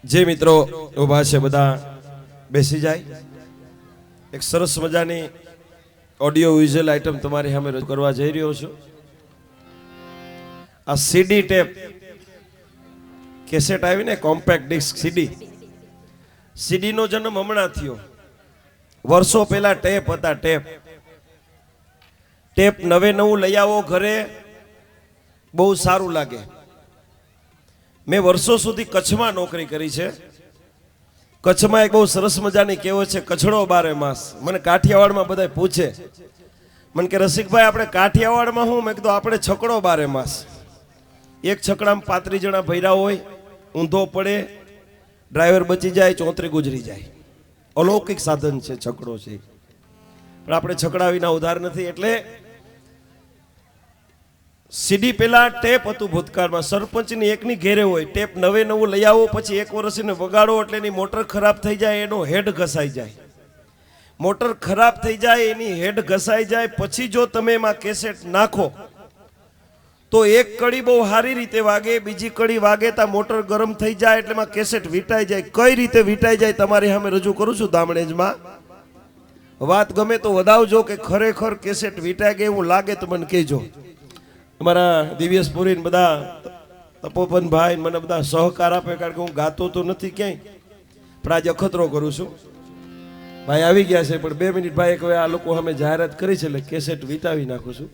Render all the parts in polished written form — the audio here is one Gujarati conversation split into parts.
જે મિત્રો ઉભા છે બધા બેસી જાય। એક સરસ મજાની ઓડિયો વિઝ્યુઅલ આઇટમ તમારી સામે રજૂ કરવા જઈ રહ્યો છું। આ સીડી ટેપ કેસેટ આવી ને કોમ્પેક્ટ ડિસ્ક સીડી નો જન્મ હમણાં થયો। વર્ષો પહેલા ટેપ હતા। ટેપ નવે નવું લઈ આવો ઘરે, બહુ સારું લાગે। મેં વર્ષો સુધી કચ્છમાં નોકરી કરી છે। કચ્છમાં એક બહુ સરસ મજાની કહેવત છે, કચ્છડો બારે માસ। મને કાઠિયાવાડમાં બધા પૂછે, મને કે રસિકભાઈ આપણે કાઠિયાવાડમાં હું? મેં કીધું આપણે છકડો બારે માસ। એક છકડામાં 35 જણા ભર્યા હોય, ઊંધો પડે, ડ્રાઈવર બચી જાય, ચોંતરી ગુજરી જાય। અલૌકિક સાધન છે છકડો છે, પણ આપણે છકડા વિના ઉધાર નથી। એટલે સીડી પેલા ટેપ હતું ભૂતકાળમાં। સરપંચની એકની ઘેરે હોય ટેપ, નવે નવું લઈ આવો, પછી 1 વર્ષ એને વગાડો એટલે એની મોટર ખરાબ થઈ જાય, એનો હેડ ઘસાઈ જાય। મોટર ખરાબ થઈ જાય, એની હેડ ઘસાઈ જાય પછી જો તમે એમાં કેસેટ નાખો તો એક કડી બહુ સારી રીતે વાગે, બીજી કડી વાગે તો મોટર ગરમ થઈ જાય, એટલે એમાં કેસેટ વીંટાઈ જાય। કઈ રીતે વીંટાઈ જાય તમારી સામે રજૂ કરું છું દામણેજમાં। વાત ગમે તો વધાવજો કે ખરેખર કેસેટ વીંટાઈ ગઈ એવું લાગે તો મને કહેજો। અમારા દિવ્યેશપુરી બધા તપોપનભાઈ મને બધા સહકાર આપે, કારણ કે હું ગાતો તો નથી ક્યાંય, પણ આજે અખતરો કરું છું। ભાઈ આવી ગયા છે, પણ 2 મિનિટ ભાઈ હવે આ લોકો અમે જાહેરાત કરી છે એટલે કેસેટ વીંટાવી નાખું છું।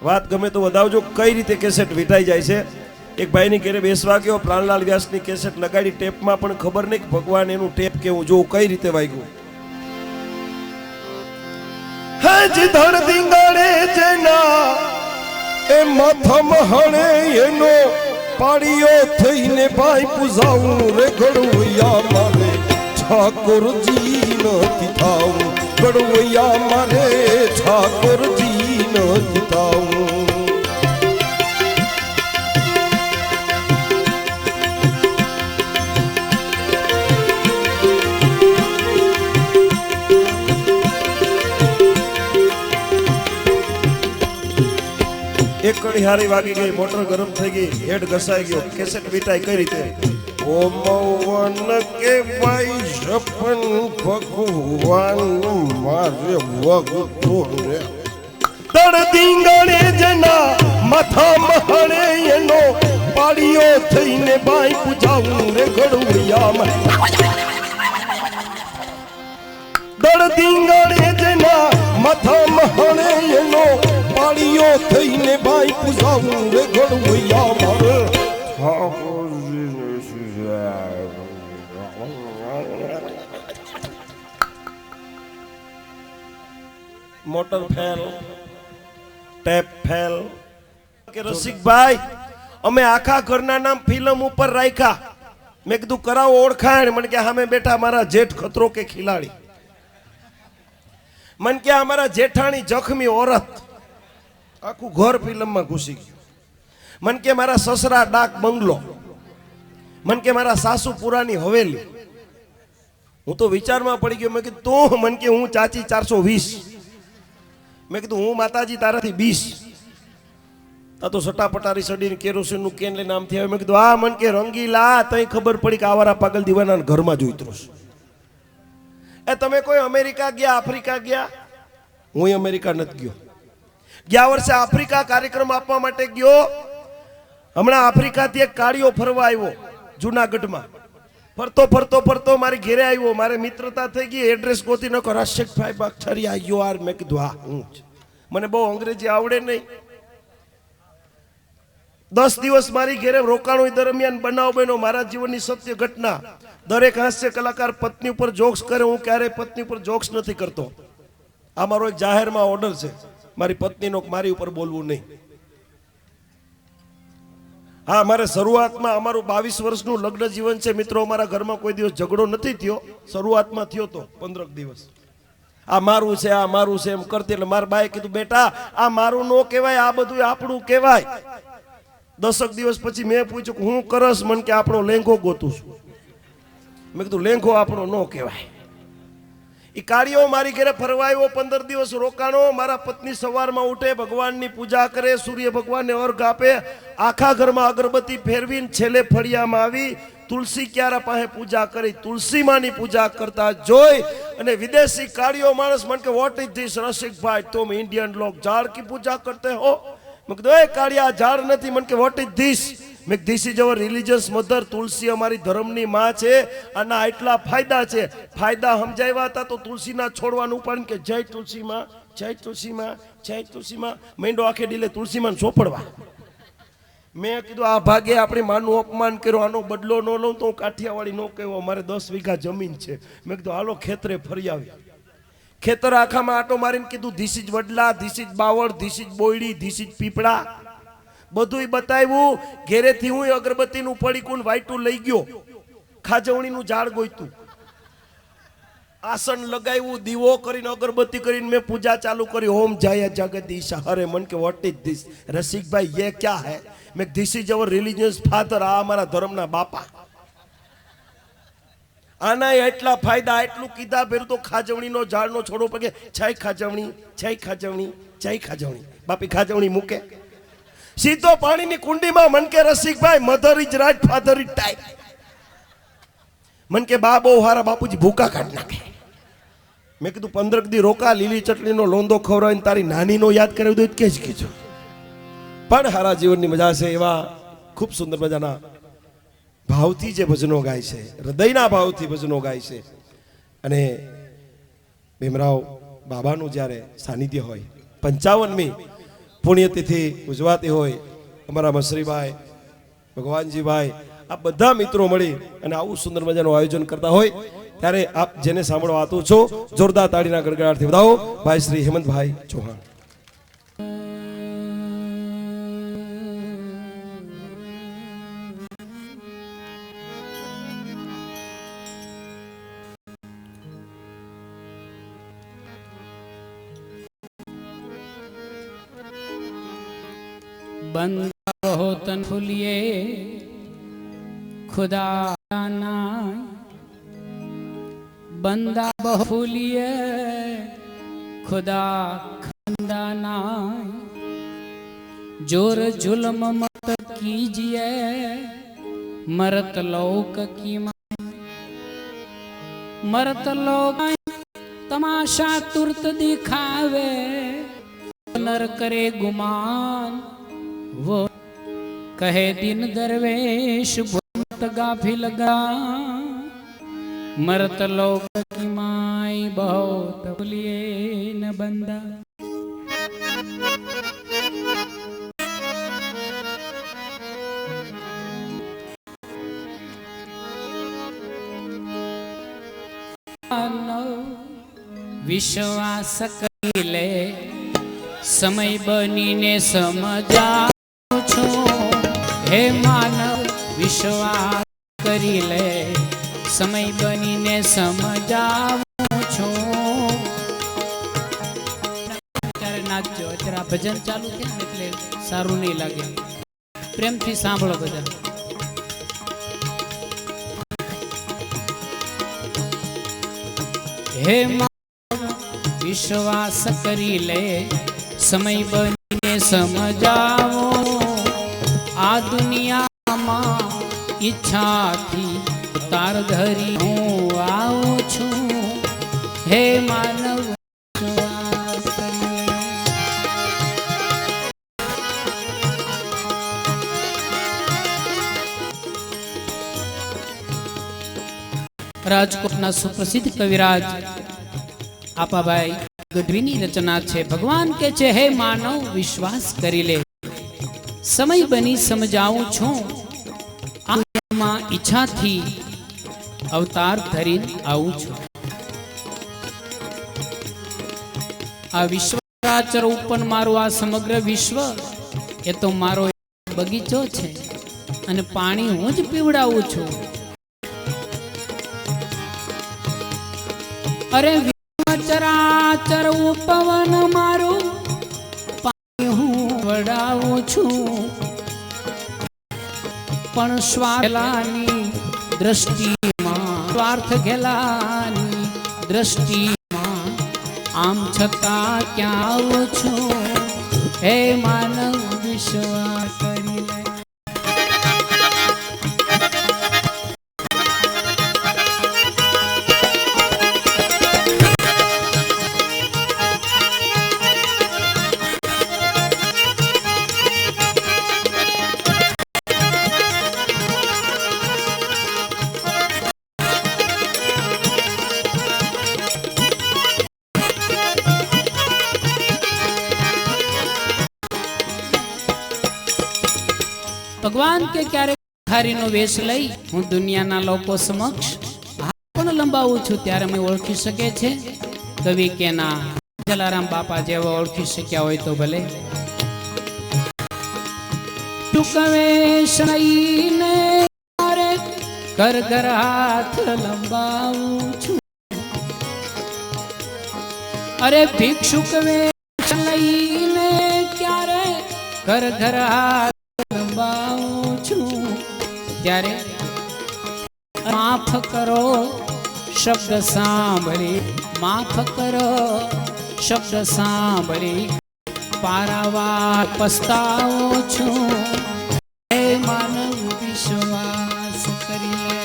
વાત ગમે તો વધાવજો કઈ રીતે કેસેટ વીંટાઈ જાય છે। એક ભાઈની ઘરે બેસવા ગયો, પ્રાણલાલ વ્યાસની કેસેટ લગાડી ટેપમાં, પણ ખબર નહીં ભગવાન એનું ટેપ કેવું જોવું કઈ રીતે વાગ્યું। હજ ધડ દીંગાડે જેના એ માથમ હણે એનો પાડીયો થઈને ભાઈ પૂજાવું રે ગડવૈયા મારે ઠાકોરજી નથી થાવું, ગડવૈયા મારે ઠાકોરજી નથી થાવું। એક કડી હારી વાગી ગઈ, મોટર ગરમ થઈ ગઈ, હેડ ઘસાઈ ગયો, કેસેટ વીંટાઈ કઈ રીતે? ઓ મૌવન કે ભાઈ સપન ભગવાન મારે વગતો રે તડ દીંગણે જેના માથા મહણે એનો પાડીયો થઈને ભાઈ પૂજાવું રે ગડવૈયા દડ દીંગણે જેના માથા મહણે એનો પાડીયો થઈને ભાઈ પૂજાવું રે ગડવૈયા મારે મોટર ફેલ, ટેપ ફેલ કે રસિકભાઈ અમે આખા ઘરના નામ ફિલ્મ ઉપર રાખ્યા। મેં કીધું કરાવો ઓળખાણ, મને કે સામે બેઠા મારા જેઠ ખતરો કે ખિલાડી, મને કે અમારા જેઠાણી જખમી औरत, આખું ઘર ફિલ્મમાં ઘૂસી ગયું। મન કે મારા સસરા ડાક બંગલો, મન કે મારા સાસુ પુરાની હવેલી। હું તો વિચારમાં પડી ગયો। મેં કીધું તું, મન કે હું ચાચી 420, મેં કીધું હું માતાજી તારાથી 20। તા તો સટાપટારી સડીને કેરોસીનનું કેન લઈને આમથી આવે। મેં કીધું આ, મન કે રંગીલા તઈ ખબર પડી કે આવારા પાગલ દીવાના ઘરમાં જ ઉતરો છું। એ તમે કોઈ અમેરિકા ગયા, આફ્રિકા ગયા? હું અમેરિકા નથી ગયો। ગયા વર્ષે આફ્રિકા કાર્યક્રમ આપવા માટે ગયો। હમણાં આફ્રિકાથી એક કાળિયો ફરવા આવ્યો જુનાગઢમાં, ફરતો મારી ઘેરે આવ્યો, મારે મિત્રતા થઈ ગઈ, એડ્રેસ ગોતી નકો રાશેકભાઈ બાગઠારી યુ આર। મેં કીધું હા હું જ। મને બહુ અંગ્રેજી આવડે નહીં। 10 દિવસ મારી ઘેરે રોકાણો દરમિયાન બનાવ બન્યો, મારા જીવનની સત્ય ઘટના। દરેક હાસ્ય કલાકાર પત્ની ઉપર જોક્સ કરે, હું ક્યારેય પત્ની ઉપર જોક્સ નથી કરતો। આ મારો એક જાહેરમાં ઓર્ડર છે મારી પત્નીનો, મારી ઉપર બોલવું નહીં। હા, મારે શરૂઆતમાં અમારું 22 વર્ષનું લગ્ન જીવન છે મિત્રો, અમારા ઘરમાં કોઈ દિવસ ઝઘડો નથી થયો। શરૂઆતમાં થયો તો 15 દિવસ, આ મારું છે, આ મારું છે એમ કરતી, એટલે મારા બાએ કીધું બેટા આ મારું નો કહેવાય, આ બધું આપણું કહેવાય। 10 દિવસ પછી મેં પૂછ્યું કે હું કરસ? મન કે આપણો લેંઘો ગોતું છું। મેં કીધું લેંઘો આપણો નો કહેવાય। એ કાળીઓ મારી ઘરે ફરવા આવ્યો, 15 દિવસ રોકાણો। મારા પત્ની સવારમાં ઉઠે, ભગવાનની પૂજા કરે, સૂર્ય ભગવાનને અર્ઘ આપે, આખા ઘરમાં અગરબત્તી ફેરવીને છેલ્લે ફળિયામાં આવી તુલસી ક્યારે પાસે પૂજા કરી, તુલસી માની પૂજા કરતા જોઈ અને વિદેશી કાળિયો માણસ મને કે વોટ ઇઝ ધીસ રસિકભાઈ, तुम इंडियन लोग झाड़ की पूजा करते हो? मैं कીધું એ કાળિયા ઝાડ નથી. મને કે વોટ ઇઝ ધીસ? મેં this is our religious mother. તુલસી અમારી ધર્મની માં છે. આના આટલા ફાયદા છે. ફાયદા સમજાવ્યા હતા તો તુલસીના છોડવાનું પણ કે જય તુલસી માં, જય તુલસી માં, જય તુલસી માં. મેંડો આખે ડીલે તુલસી માં સોપડવા. મેં કીધું આ ભાગે આપણી માનું અપમાન કર્યો, આનો બદલો ન લઉં તો હું કાઠિયાવાડી ન કહેવો. અમારે 10 વીઘા જમીન છે. મેં કીધું હાલો ખેતરે ફરી આવી. ખેતર આખામાં આટો મારીને કીધું ધીસ ઇઝ વડલા, ધીસ ઇઝ બાવળ, ધીસ ઇઝ બોયડી, ધીસ ઇઝ પીપળા. બધુંય બતાવ્યું. ઘેરેથી હું અગરબત્તીનું પડીકું વાઈટું લઈ ગયો. ખાજવણીનું ઝાડ ગોઈતું, આસન લગાવ્યું, દીવો કરીને અગરબત્તી કરીને મેં પૂજા ચાલુ કરી. ઓમ જય જગદીશ હરે. મન કે વોટ ઇઝ ધીસ રસિકભાઈ, ये क्या है? મેં this is our religious father. આ અમારા ધર્મના બાપા. આના એટલા ફાયદા, એટલું કીધા ભેરું તો ખાજવણીનો ઝાડનો છોડો પગે જય ખાજવણી, જય ખાજવણી, જય ખાજવણી. બાપી ખાજવણી મૂકે સીધો પાણીની કુંડીમાં. મન કે Rasikbhai mother is right, father is tight. મન કે બા બહુ હારા, બાપુજી ભૂકા કાઢ નાખે. મેં કીધું 15 દી રોકા, લીલી ચટણીનો લોંદો ખવડાવીને તારી નાનીનો યાદ કરાવી દઉં કે જ કીધું. પણ હારા જીવનની મજા છે. એવા ખૂબ સુંદર મજાના ભાવથી જે ભજનો ગાય છે, હૃદયના ભાવથી ભજનો ગાય છે. અને ભીમરાવ બાબાનું જ્યારે સાનિધ્ય હોય, 55મી પુણ્યતિથિ ઉજવાતી હોય, અમારા મસરીભાઈ, ભગવાનજીભાઈ, આ બધા મિત્રો મળી અને આવું સુંદર મજાનું આયોજન કરતા હોય ત્યારે આપ જેને સાંભળવા આતુર છો, જોરદાર તાળીના ગડગડાટથી વધાવો ભાઈ શ્રી હેમંતભાઈ ચૌહાણ. बंदा हो तन फुलिए खुदा ना, बंदा बहुलिए खुदा खंदा ना, जोर जुल्म मत कीजिए मरत लोक की मां, मरत लोक तमाशा तुरत दिखावे नर करे गुमान, वो कहे दिन दरवेश भूत गाफिल गा, मरत लोक की माई बहुत भूलिए न बंदा. વિશ્વાસ કરી લે સમય બનીને સમજાવું છું, હે માનવ વિશ્વાસ કરી લે સમય બનીને સમજાવું છું. ત્યારે નાચજો, અત્યારે ભજન ચાલુ છે ને એટલે સારું નહીં લાગે. પ્રેમથી સાંભળો બધા. હે વિશ્વાસ કરી લે સમય બનીને સમજાવો, આ દુનિયામાં ઈચ્છાથી તાર ધરી હું આવું છું, હે માનવ વિશ્વાસ કરી લે. રાજકોટના સુપ્રસિદ્ધ કવિરાજ આપાભાઈ ગઢવીની રચના છે. ભગવાન કે છે હે માનવ વિશ્વાસ કરી લે સમય બની સમજાવું છું, આમાં ઈચ્છાથી અવતાર ધરીને આવું છું. આ વિશ્વાચર ઉપર મારું આ સમગ્ર વિશ્વ એ તો મારો બગીચો છે અને પાણી હું જ પીવડાવું છું. અરે ચરાચર ઉપવન મારું પાણી હું વડાવું છું, પણ સ્વાર્થની દ્રષ્ટિમાં, સ્વાર્થ ઘેલાની દ્રષ્ટિમાં આમ છતાં ક્યાં આવું છું, હે માનવ વિશ્વાસ કરી લે. ભગવાન કે ક્યારેક ભિખારીનો વેશ લઈ હું દુનિયાના લોકો સમક્ષ હાથ પણ લંબાવું છું ત્યારે મને ઓળખી શકે છે? કવિ કે ના, જલારામ બાપા જેવા ઓળખી શક્યા હોય તો ભલે. ટૂંકવેશ લઈને ક્યારેક ઘર ઘર હાથ લંબાવું છું. અરે ભિક્ષુક વેશ લઈને ક્યારે ઘર ઘર હાથ લંબાવું છું ત્યારે માફ કરો શબ્દ સાંભળી, માફ કરો શબ્દ સાંભળી પારાવાર પસ્તાવો છું. હે માનવ વિશ્વાસ કરી લે.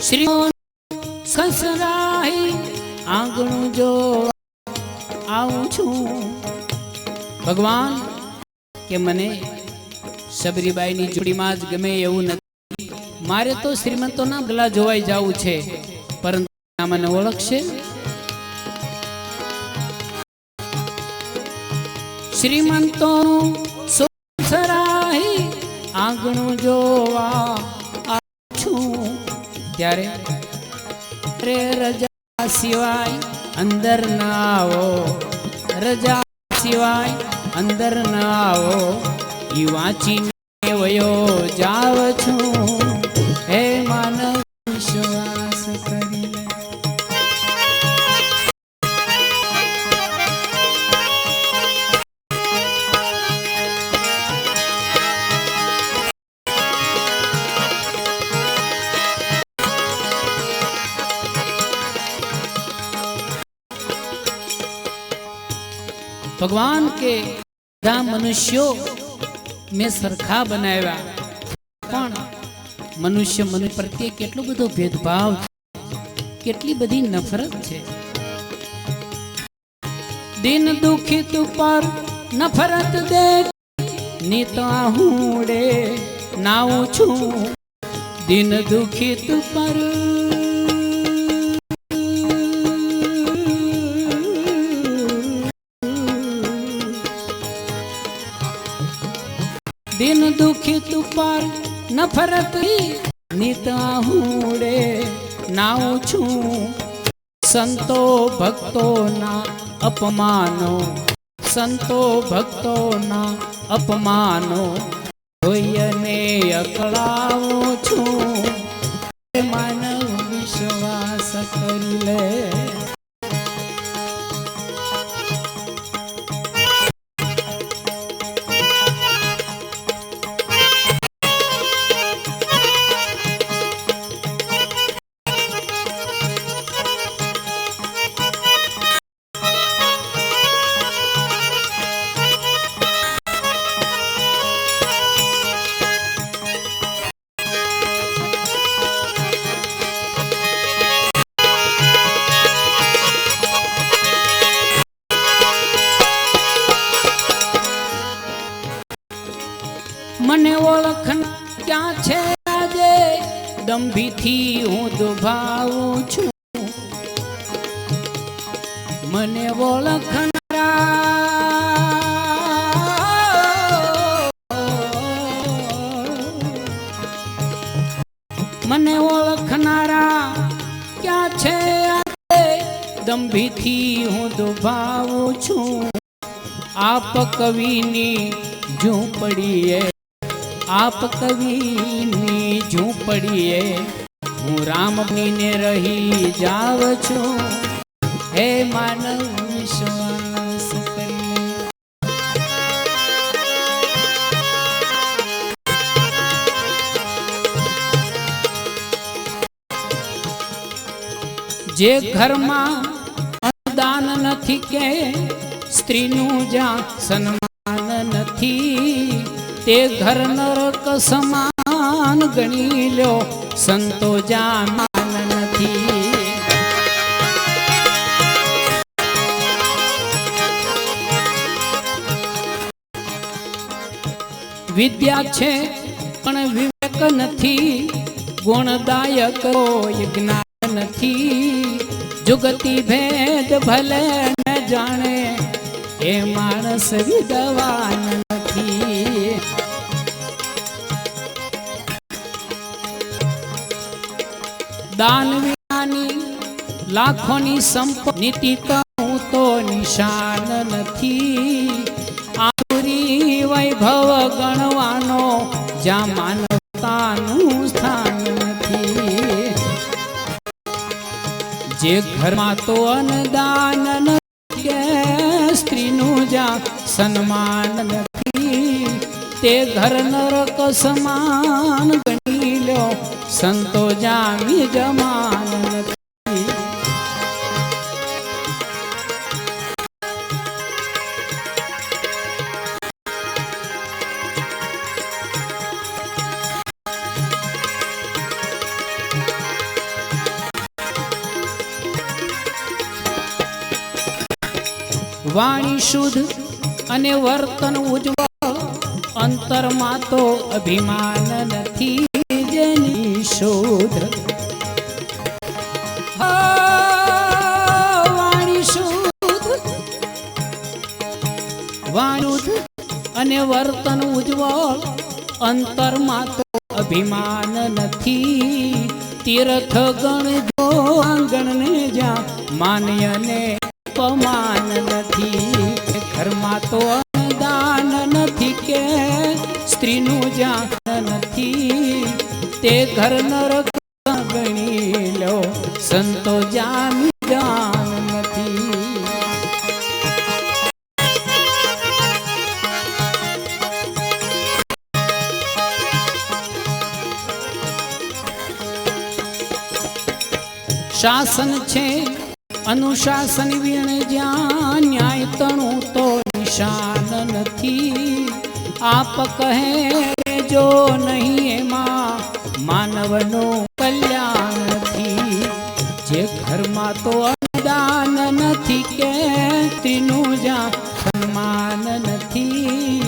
શ્રી સસરાઈ આંગણું જો આવું છું. ભગવાન કે મને સબરીબાઈની જોડીમાં જ ગમે એવું નથી. મારે તો શ્રીમંતોના ગલા જોવાઈ જવું છે, પરંતુ મને ઓળખશે? શ્રીમંતો સસરાઈ આંગણું જોવા આવું છું ત્યારે રે રજા સિવાય અંદર ના આવો, રજા સિવાય અંદર ના આવો. ઈ વાંચીને વયો જાવ છું. હે માનવ વિશ્વાસ કરી લે. ભગવાન કે બધા મનુષ્યો મેં સરખા બનાવ્યા, પણ મનુષ્ય મનુષ્ય પ્રત્યે કેટલો બધો ભેદભાવ, કેટલી બધી નફરત છે. દિન દુખિત પર નફરત દેખ નીતા હુંડે નાવું છું. દિન દુખિત પર દિન દુખિત પર નફરત નીતા હુંડે નાવું છું. સંતો ભક્તોના અપમાનો, સંતો ભક્તોના અપમાનો જોઈને અકળાવું છું. માનવ વિશ્વાસ કરી લે. મને ઓળખન ક્યાં છે આજે, દંભીથી હું દુભાવું છું. મને ઓળખનારા ક્યાં છે આજે, દંભીથી હું દુભાવું છું. આપ કવિની ઝૂંપડીએ, આપ કવિની ઝૂંપડીએ હું રામ બનીને રહી જાવ છું. હે માનવ વિશ્વાસ કરી. જે ઘરમાં અન્નદાન નથી કે સ્ત્રીનું જ્યાં સન્માન નથી, તે ઘર નરક સમાન ગણી લ્યો સંતો જામાન નથી. વિદ્યા છે પણ વિવેક નથી, ગુણદાયક કોઈ જ્ઞાન નથી. જુગતી ભેદ ભલે ન જાણે એ માણસ વિદ્વાન નથી. દાન વિનાની લાખોની સંપત્તિ તો નિશાન નથી. આસુરી વૈભવ ગણવાનો જ્યાં માનવતાનું સ્થાન નથી. જે ઘરમાં તો અન્નદાન નથી કે સ્ત્રીનું જ્યાં સન્માન નથી, તે ઘર નરક સમાન ગણી લ્યો સંતો જામી જમાન નથી. વાણી શુદ્ધ અને વર્તન ઉજ્જવળ, અંતરમાં તો અભિમાન નથી. જેની શુદ્ધ વાણી શુદ્ધ અને વર્તન ઉજ્જવળ, અંતરમાં તો અભિમાન નથી. તીર્થ ગણજો આંગણને જ્યાં માન્ય ને અપમાન નથી. ઘરમાં તો અન્નદાન નથી કે સ્ત્રીનું જ્યાં નથી, તે ઘર નરક ગણી લો સંતો જામી જાન નથી. શાસન છે અનુશાસન વીણ જ્યાં ન્યાય તણું તો નિશાન નથી. આપ કહે જો નહીં એમાં માનવનું કલ્યાણ નથી. જે ઘરમાં તો અન્નદાન નથી કે સ્ત્રીનું જ્યાં સન્માન નથી,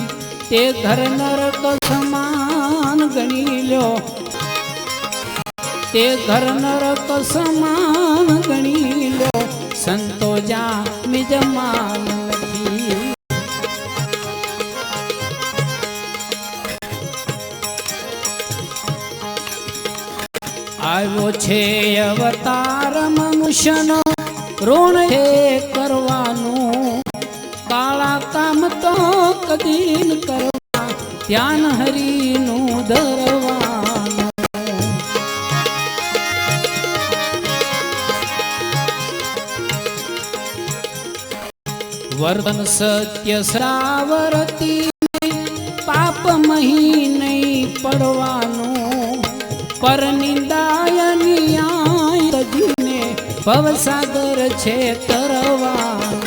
તે ઘર નરક સમાન ગણી લ્યો. તે ઘર નરક સમાન ગણી લ્યો સંતો જામી જમાન નથી. આવ્યો છે અવતાર મનુષ્યનો ઋણ છે કરવાનું, કાળા કામ તો કદી ન કરવા ધ્યાન હરિનું ધરવાનું. વર્તન સત્ય શ્રાવરતી પાપ મહી નહીં પડવાનું, પર નિંદાય ન્યાય તજીને ભવસાગર છે તરવાનું.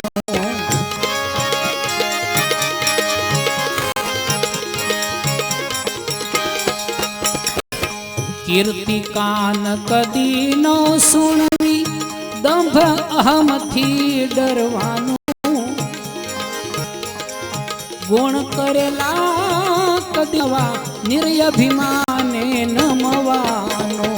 કીર્તિ કાન કદી નો સુણવી, દંભ અહમથી ડરવાનું. ગુણ કરેલા કદવા નિર્યભિમાને નમવાનો.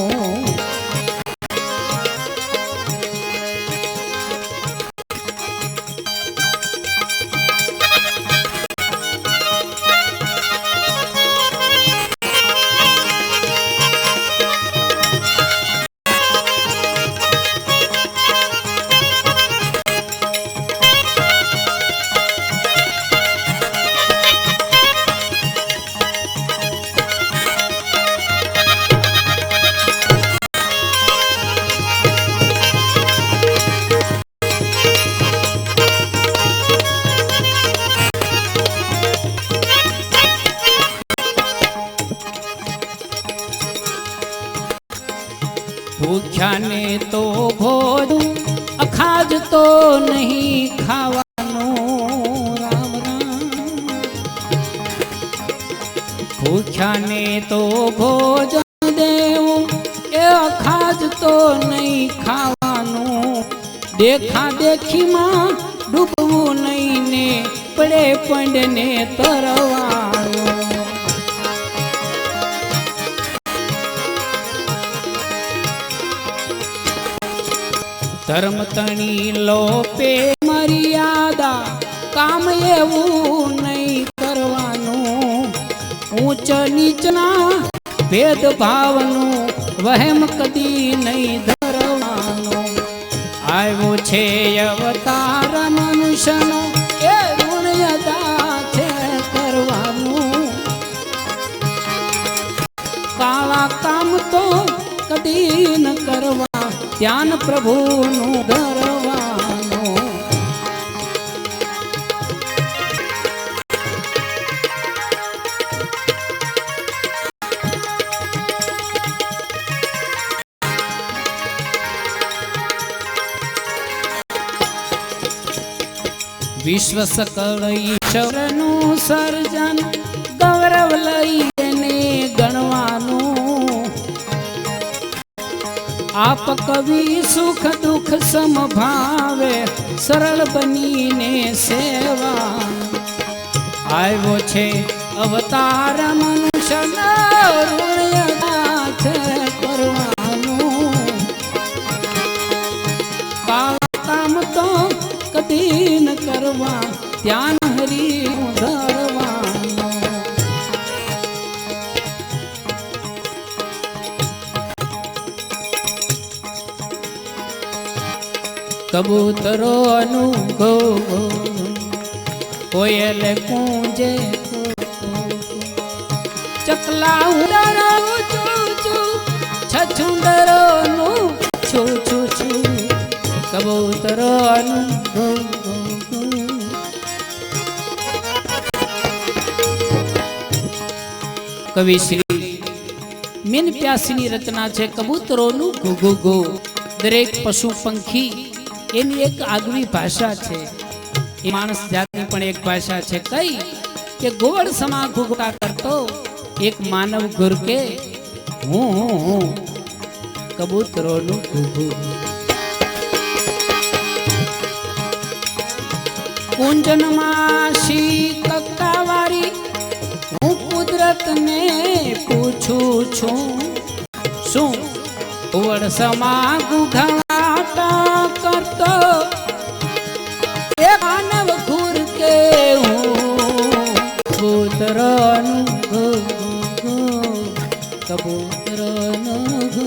ભૂખ્યાને તો ભોજ અખાજ તો નહીં ખાવાનો. રામ રામ જાને તો ભોજન દેવું એ ખાજ તો નહીં ખાવાનું, દેખા દેખીમાં ડૂબવું નહીં ને પડે પંડને તરવાનું. ધર્મ તણી લોપે મર્યાદા, કામ એવું નહીં કરવાનું, ઊંચ નીચના ભેદભાવનું વહેમ કદી નહીં ધરવાનું. આવ્યો છે અવતાર મનુષ્યનો એ ઋણ અદા છે કરવાનું, કાળા કામ તો કદી ન કરવા, ધ્યાન પ્રભુનું ધરવાનું. વિશ્વ સકળ ઈશ્વરનું સર્જન, ગૌરવ લઈને ગણવાનું. આપ કવિ સુખ દુઃખ સમભાવે, સરળ બનીને સેવા. આવ્યો છે અવતાર મનુષ્યનો ઋણ અદા છે કરવાનું, કાળા કામ તો કદી ન કરવા, ધ્યાન હરિનું ધરવાનું. કબૂતરોનું ઘો, કોયલ કૂંજે, ચકલા ઉડાડો ચૂ ચૂ, છછુંદરોનું છું છું છું. કબૂતરોનું ઘો ઘો ઘો. કવિ શ્રી મીન પ્યાસીની રચના છે કબૂતરોનું ઘો ઘો ઘો. દરેક પશુ પંખી એની એક આગવી ભાષા છે, એ માણસ જાતની પણ એક ભાષા છે. કઈ કે ગોળ સમા ઘૂઘટા કરતો એક માનવ ગુરકે હું કબૂતરોનું ઘૂઘુ. કુંજનમાં શી કક્કાવારી, હું કુદરતને પૂછું છું, શું વડસમા ઘૂઘાટા કરતો એ માનવ ઘૂર કે હું કબૂતરોનું ઘૂઘુ, કબૂતરોનું ઘૂઘુ.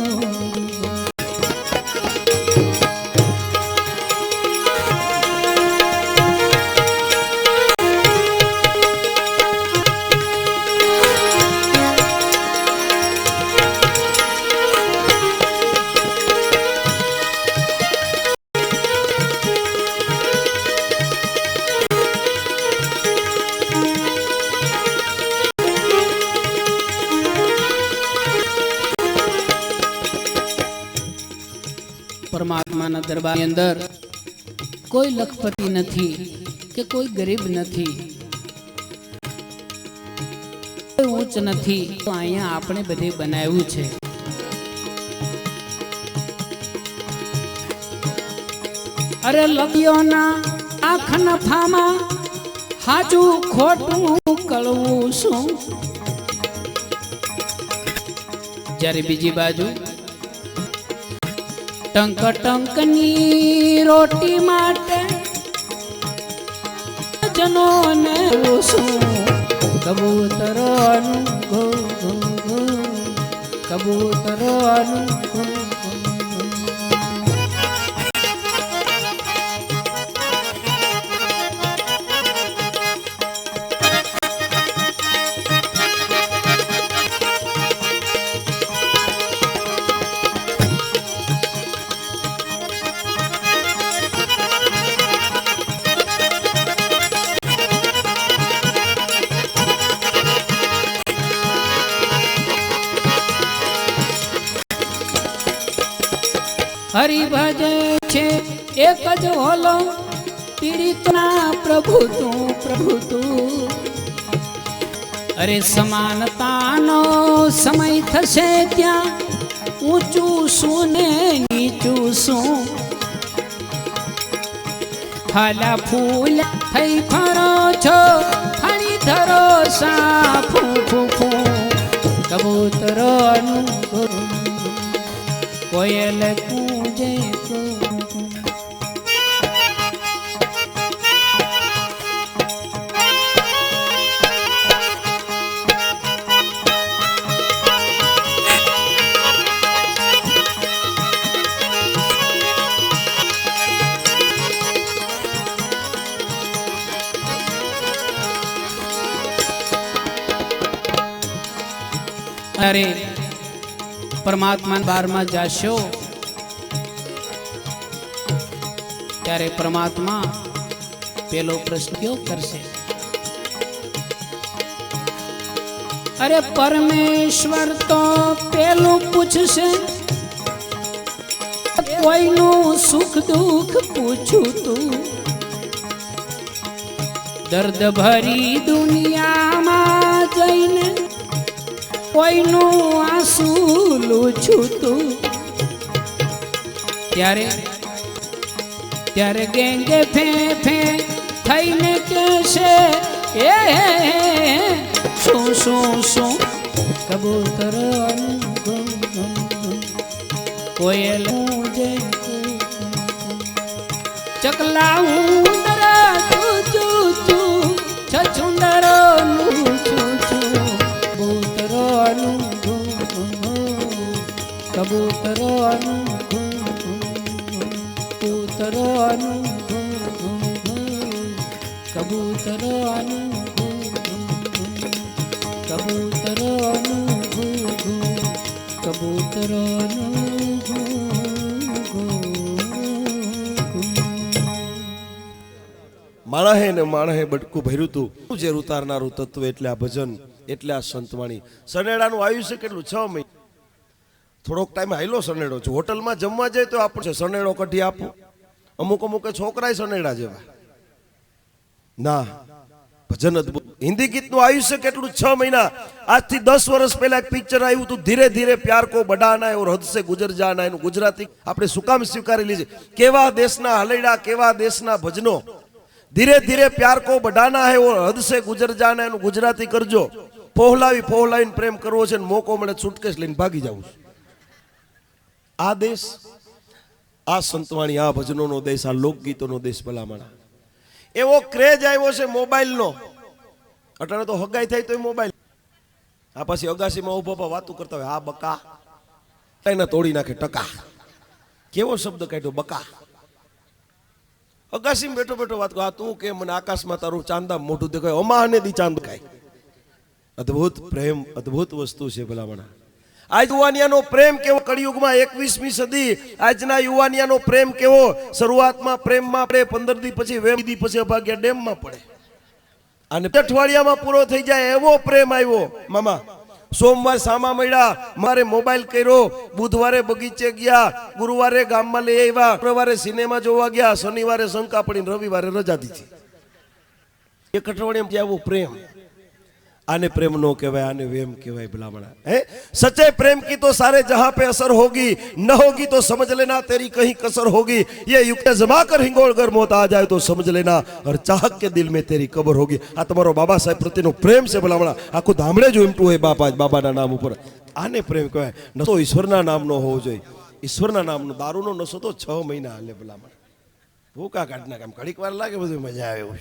પરમાત્માના દરબારની અંદર કોઈ લખપતિ નથી કે કોઈ ગરીબ નથી, કોઈ ઊંચ નથી. તો અહીંયા આપણે બધે બનાવ્યું છે. અરે લખીઓના આંખ નફામાં હાચું ખોટું કળવું શું. જ્યારે બીજી બાજુ ટંક ટંકની રોટી માટે જનોને શું. કબૂતરોનું ઘો ઘો ઘો, કબૂતરોનું ઘો ઘો ઘો. હરિ ભજે છે એક જ હોલો, પીડિતના પ્રભુ તું પ્રભુ તું. અરે સમાનતાનો સમય થશે ત્યાં ઊંચું શું ને નીચું શું ફાલા ફૂલ થઈ ફરો છો ફણી ધરો સા ફૂ ફૂ ફૂ કબૂતરોનું કોયલ કૂજે अरे परमात्मा बार में जाशो त्यारे परमात्मा पेलो प्रश्न क्यों करसे अरे परमेश्वर तो पेलो पूछसे कोई नु सुख दुख पूछू तू दर्द भरी दुनिया में जईने कोईनु आंसू लूछू तू त्यारे त्यारे गेंगे फे फे थईने कहशे ए शू शू शू कबूतर कोयल जे चकला उंदरा चू चू चू छछुंदरो चू चू कबूतरों कबूतरों कबूतरों कबूतरों कबूतरों માણહે ને માણહે બટકું ભર્યું તું જે ઉતારનારું તત્વ એટલે આ ભજન એટલે આ સંતવાણી સનેડાનું આયુષ્ય કેટલું 6 મહિના થોડોક ટાઈમ હાઈલો સનેડો છે હોટલમાં જમવા જાય તો આપણે સનેડો કઢી આપો અમુક અમુક છોકરાય સનેડા જેવા ના ભજન અદભુત હિન્દી ગીતનું આયુષ્ય કેટલું 6 મહિના આજથી 10 વર્ષ પહેલા એક પિક્ચર આવ્યું હતું ધીરે ધીરે પ્યાર કો બઢાના ઓર હદ સે ગુજર જાના એનું ગુજરાતી આપણે શું કામ સ્વીકારી લીજે કેવા દેશના હલેડા કેવા દેશના ભજનો ધીરે ધીરે પ્યાર કો બઢાના હે ઓર હદ સે ગુજર જાના એનું ગુજરાતી કરજો પોહલાવીને પ્રેમ કરવો છે ને મોકો મળે સુટકેસ લઈને ભાગી જવું છે આ દેશ આ સંતવાણી આ ભજનોનો દેશ આ લોકગીતોનો દેશ ભલામણા એવો ક્રેજ આવ્યો છે મોબાઈલનો અટાણે તો હગાઈ થાય તો મોબાઈલ આ પછી અગાસીમાં ઉભા વાતો કરતા હોય આ બકા એને તોડી નાખે ટકા કેવો શબ્દ કાઢ્યો બકા અગાસીમાં બેઠો બેઠો વાત આ તું કે મને આકાશમાં તારું ચાંદા મોઢું દેખાય અમાને દી ચાંદ કાય અદ્ભુત પ્રેમ અદ્ભુત વસ્તુ છે ભલામણા આજ યુવાનિયાનો પ્રેમ કેવો કળિયુગમાં 21મી સદી આજના યુવાનિયાનો પ્રેમ કેવો શરૂઆતમાં પ્રેમમાં પડે 15 દી પછી વેમ દી પછી અભાગ્યા ડેમમાં પડે અને અઠવાડિયામાં પૂરો થઈ જાય એવો પ્રેમ આવ્યો મામા સોમવાર સામા મળ્યા મારે મોબાઈલ કર્યો બુધવારે બગીચે ગયા ગુરુવારે ગામમાં લઈ આવ્યા શુક્રવારે સિનેમા જોવા ગયા શનિવારે શંકા પડીને રવિવારે રજા દીધી એક અઠવાડિયામાં આવો પ્રેમ आने प्रेम नो कहवाय आने वेम कहवाय भलामणा है सच्चे प्रेम की तो सारे जहां पे असर होगी न होगी तो समझ लेना तेरी कहीं कसर होगी ये युक्त जमा कर हिंगोल कर मौत आ जाए तो समझ लेना और चाहक के दिल में तेरी कब्र होगी आ तुम्हारो बाबा साहेब प्रत्येनो प्रेम से भलामणा आखो धामड़े जो इमटू है बापा बाबाना नाम ऊपर आने प्रेम कहवाय नशो ईश्वरना नामनो होवो जोईए ईश्वरना नामनो दारूनो नशो तो 6 महीना हाले भलामणा भूका काढना काम घડીક વાર લાગે બધું મજા આવે એવું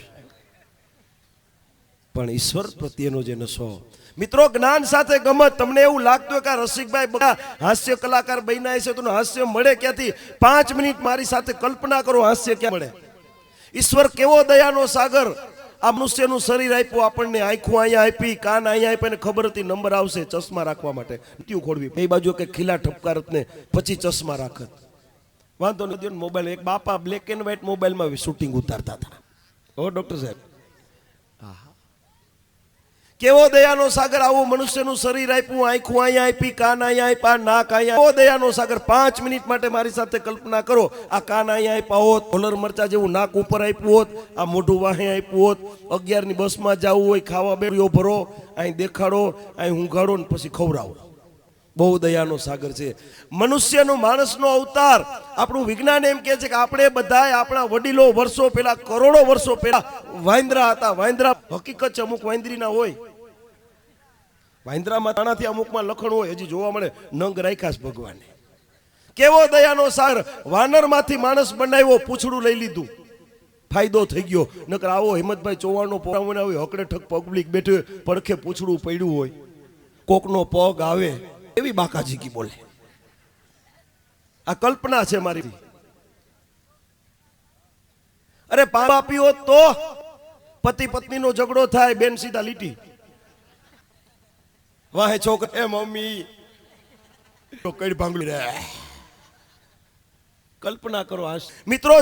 પણ ઈશ્વર પ્રત્યેનો જે નશો મિત્રો જ્ઞાન સાથે ગમત તમને એવું લાગતું કે રસિકભાઈ બકા હાસ્ય કલાકાર બન્યા છે તો હાસ્ય મળે ક્યાંથી 5 મિનિટ મારી સાથે કલ્પના કરો હાસ્ય ક્યાં મળે ઈશ્વર કેવો દયાનો સાગર આ મનુષ્યનું શરીર આપ્યું આપણને આંખો અહીંયા આપી કાન અહીંયા આપ્યા ને ખબર હતી નંબર આવશે ચશ્મા રાખવા માટે ત્યું ખોડવી બે બાજુ કે ખીલા ઠપકારત ને પછી ચશ્મા રાખત વાંધો નથી મોબાઈલ એક બાપા બ્લેક એન્ડ વ્હાઈટ મોબાઈલમાં શૂટિંગ ઉતારતા હતા ઓ ડોક્ટર સાહેબ કેવો દયાનો સાગર, આવો મનુષ્યનું શરીર આપ્યું, આંખું અહીંયા આપી, કાન અહીંયા આપ્યા, નાક અહીંયા, કેવો દયાનો સાગર. 5 મિનિટ માટે મારી સાથે કલ્પના કરો, આ કાન અહીંયા આપ્યા હોત, હોલર મરચા જેવું નાક ઉપર આપ્યું હોત, આ મોઢું વાહે આપ્યું હોત, 11ની બસમાં જવું હોય, ખાવા બેરીઓ ભરો, અહીં દેખાડો, અહીં ઊંઘાડો ને પછી ખવડાવો. બહુ દયાનો સાગર છે મનુષ્યનો, માણસનો અવતાર. આપણું વિજ્ઞાન એમ કહે છે કે આપણે બધા આપણા વડીલો વર્ષો પહેલા, કરોડો વર્ષો પહેલા વાંદરા હતા. વાંદરા હકીકત છે, અમુક વાંદરીના હોય, વાંદરામાં તાણાથી અમુકમાં લખણ હોય, હજી જોવા મળે. નંગ રાખ્યા છે ભગવાને. કેવો દયાનો સાગર. વાનરમાંથી માણસ બનાવ્યો, પૂછડું લઈ લીધું, ફાયદો થઈ ગયો. નકર આવો હિંમતભાઈ ચૌહાણનો પ્રોગ્રામ હોય, હકડે ઠક પબ્લિક બેઠી હોય, પડખે પૂછડું પડ્યું હોય, કોકનો પગ આવે એવી બાકાજી કી બોલે. આ કલ્પના છે મારી. અરે પાપ આપ્યો તો પતિ પત્નીનો ઝઘડો થાય, બેન સીધા લીટી વાહે છોકરા, એ મમ્મી તો કઈ ભાંગડી રે. કલ્પના કરો. મિત્રો,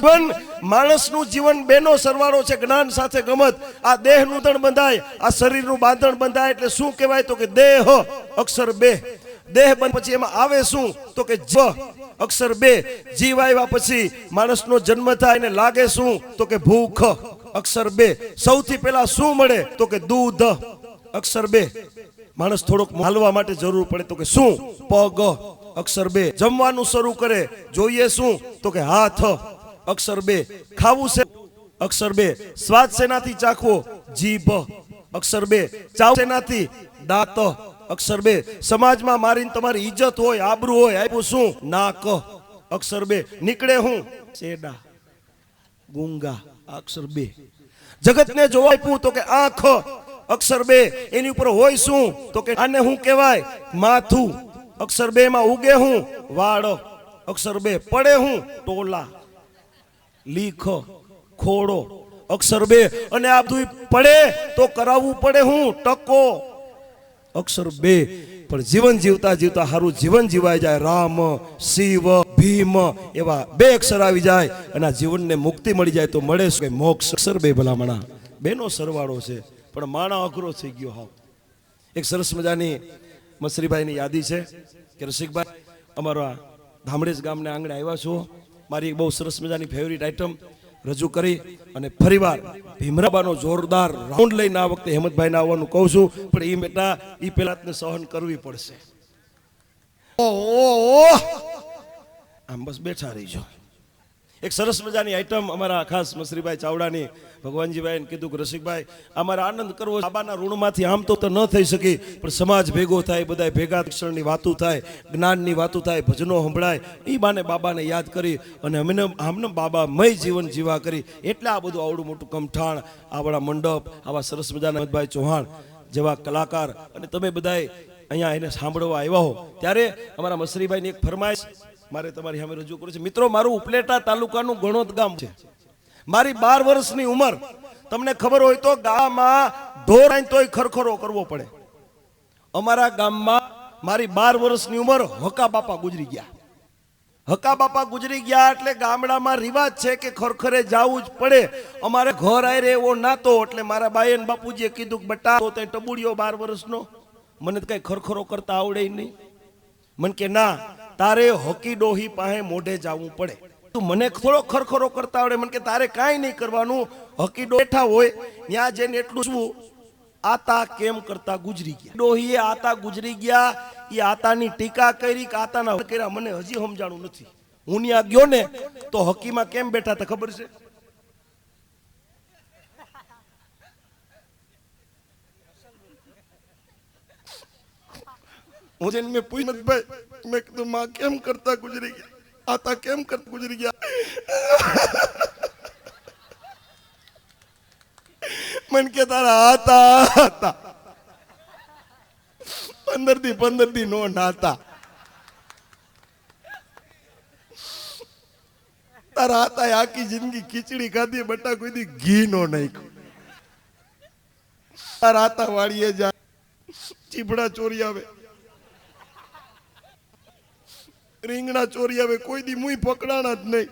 માણસનું જીવન બેનો સરવાળો છે, જ્ઞાન સાથે ગમત. આ દેહનું ધણ બંધાય, આ શરીરનું બાંધણ બંધાય એટલે શું કહેવાય? તો કે દેહ અક્ષર 2. દેહ બન પછી એમાં આવે શું? તો કે જ અક્ષર 2. જીવ આવ્યા પછી માણસનો જન્મ થાય ને લાગે શું? તો કે ભૂખ અક્ષર 2. સૌથી પહેલા શું મળે? તો કે દૂધ અક્ષર 2. માણસ થોડોક હાલવા માટે જરૂર પડે તો કે શું? પગ અક્ષર 2. જમવાનું શરૂ કરે, જોઈએ શું? તો કે હાથ અક્ષર 2. ખાવું છે અક્ષર 2. સ્વાદ શેનાથી ચાખવો? જીભ અક્ષર 2. ચાવ શેનાથી? દાંત અક્ષર 2. સમાજમાં મારીને તમારી ઇજ્જત હોય, આબરૂ હોય, આપ્યું શું? નાક અક્ષર 2. નીકળે હું? શેડા ગુંગા અક્ષર 2. જગતને જોવા આપ્યું તો કે આંખ અક્ષર 2. એની ઉપર હોય શું? તો કે આને શું કહેવાય? માથું અક્ષર 2. માં ઉગે હું? વાળ અક્ષર 2. પડે હું? ટોલા. લીખ ખોડો અક્ષર 2. અને આ બધું પડે તો કરાવવું પડે હું? ટકો અક્ષર 2. પણ જીવન જીવતા જીવતા સારું જીવન જીવાય જાય, રામ શિવ ભીમ એવા 2 અક્ષર આવી જાય અને આ જીવનને મુક્તિ મળી જાય તો મળે શું? મોક્ષ અક્ષર 2. ભલામણા બેનો સરવાળો છે, પણ માણા અઘરો થઈ ગયો. હાવ એક સરસ મજાની મસરીભાઈની યાદી છે કે રસિકભાઈ અમારા ધામડેજ ગામને આંગણે આવ્યા છો, મારી એક બહુ સરસ મજાની ફેવરિટ આઈટમ રજૂ કરી અને ફરીવાર ભીમરાબાનો જોરદાર રાઉન્ડ લઈને આ વખતે હેમંતભાઈને આવવાનું કહું છું, પણ એ બેટા એ પેલા સહન કરવી પડશે. આમ બસ બેઠા રહીજો. એક સરસ મજાની આઈટમ અમારા ખાસ મસરીભાઈ ચાવડાની ભગવાનજીભાઈને કીધું કે રસિકભાઈ અમારે આનંદ કરવો, બાબાના ઋણમાંથી આમ તો ન થઈ શકી, પણ સમાજ ભેગો થાય, બધા ભેગા શિક્ષણની વાતો થાય, જ્ઞાનની વાતો થાય, ભજનો સંભળાય, એ બાને બાબાને યાદ કરી અને આમને બાબા મય જીવન જીવા કરી. એટલે આ બધું આવડું મોટું કમઠાણ, આવડા મંડપ, આવા સરસ મજાના હેમંતભાઈ ચૌહાણ જેવા કલાકાર અને તમે બધાએ અહીંયા એને સાંભળવા આવ્યા હો, ત્યારે અમારા મસરીભાઈની એક ફરમાઈશ મારે તમારી સામે રજૂ કરું છે. મિત્રો, મારું ઉપલેટા તાલુકાનું ગણોદ ગામ છે. મારી 12 વર્ષની ઉંમર, તમને ખબર હોય તો ગામમાં ઢોર આવીને તોય ખરખરો કરવો પડે. અમારા ગામમાં મારી 12 વર્ષની ઉંમર હકા બાપા ગુજરી ગયા. હકા બાપા ગુજરી ગયા એટલે ગામડામાં રિવાજ છે કે ખરખરે જવું જ પડે. અમારે ઘર આયરે એવો નાતો એટલે મારા બાયન બાપુજીએ કીધું કે બટા તો તે ટબુડિયો 12 વર્ષનો, મને કઈ ખરખરો કરતા આવડે નહીં. મને કે ના, તારે હોકી ડોહી પાસે મોઢે જવું પડે. તું મને થોડો ખરખરો કરતા આવડે? મને કે તારે કાંઈ નહીં કરવાનું, હોકી બેઠા હોય ત્યાં જઈને એટલું શું આતા કેમ કરતા ગુજરી ગયા. ડોહીએ આતા ગુજરી ગયા, એ આતાની ટીકા કરી કે આતાના કર્યા મને હજી સમજાણું નથી. હું ત્યાં ગયો ને તો હોકીમાં કેમ બેઠા હતા ખબર છે? હું જઈને મેં પૂછ્યું ભાઈ, મેં કીધું માં કેમ કરતા ગુજરી ગયા, આતા કેમ કરતા ગુજરી ગયા? મને કે તારા આતા હતા 15 દી નો નાતા, તારા આતા આખી જિંદગી ખીચડી ખાધી બટા, કોઈ દી ઘી નો નાખ્યું. તારા આતા વાળીએ જાય, ચીભડા ચોરી આવે, રીંગણા ચોરી આવે, કોઈ દી મુઈ પકડાણા જ નહીં.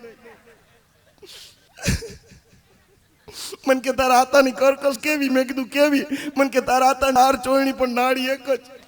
मन के तारा हाथानी करकस केवी मैं कीधुं केवी मन के तारा हाथानी हार चोळणी पण नाड़ी एक ज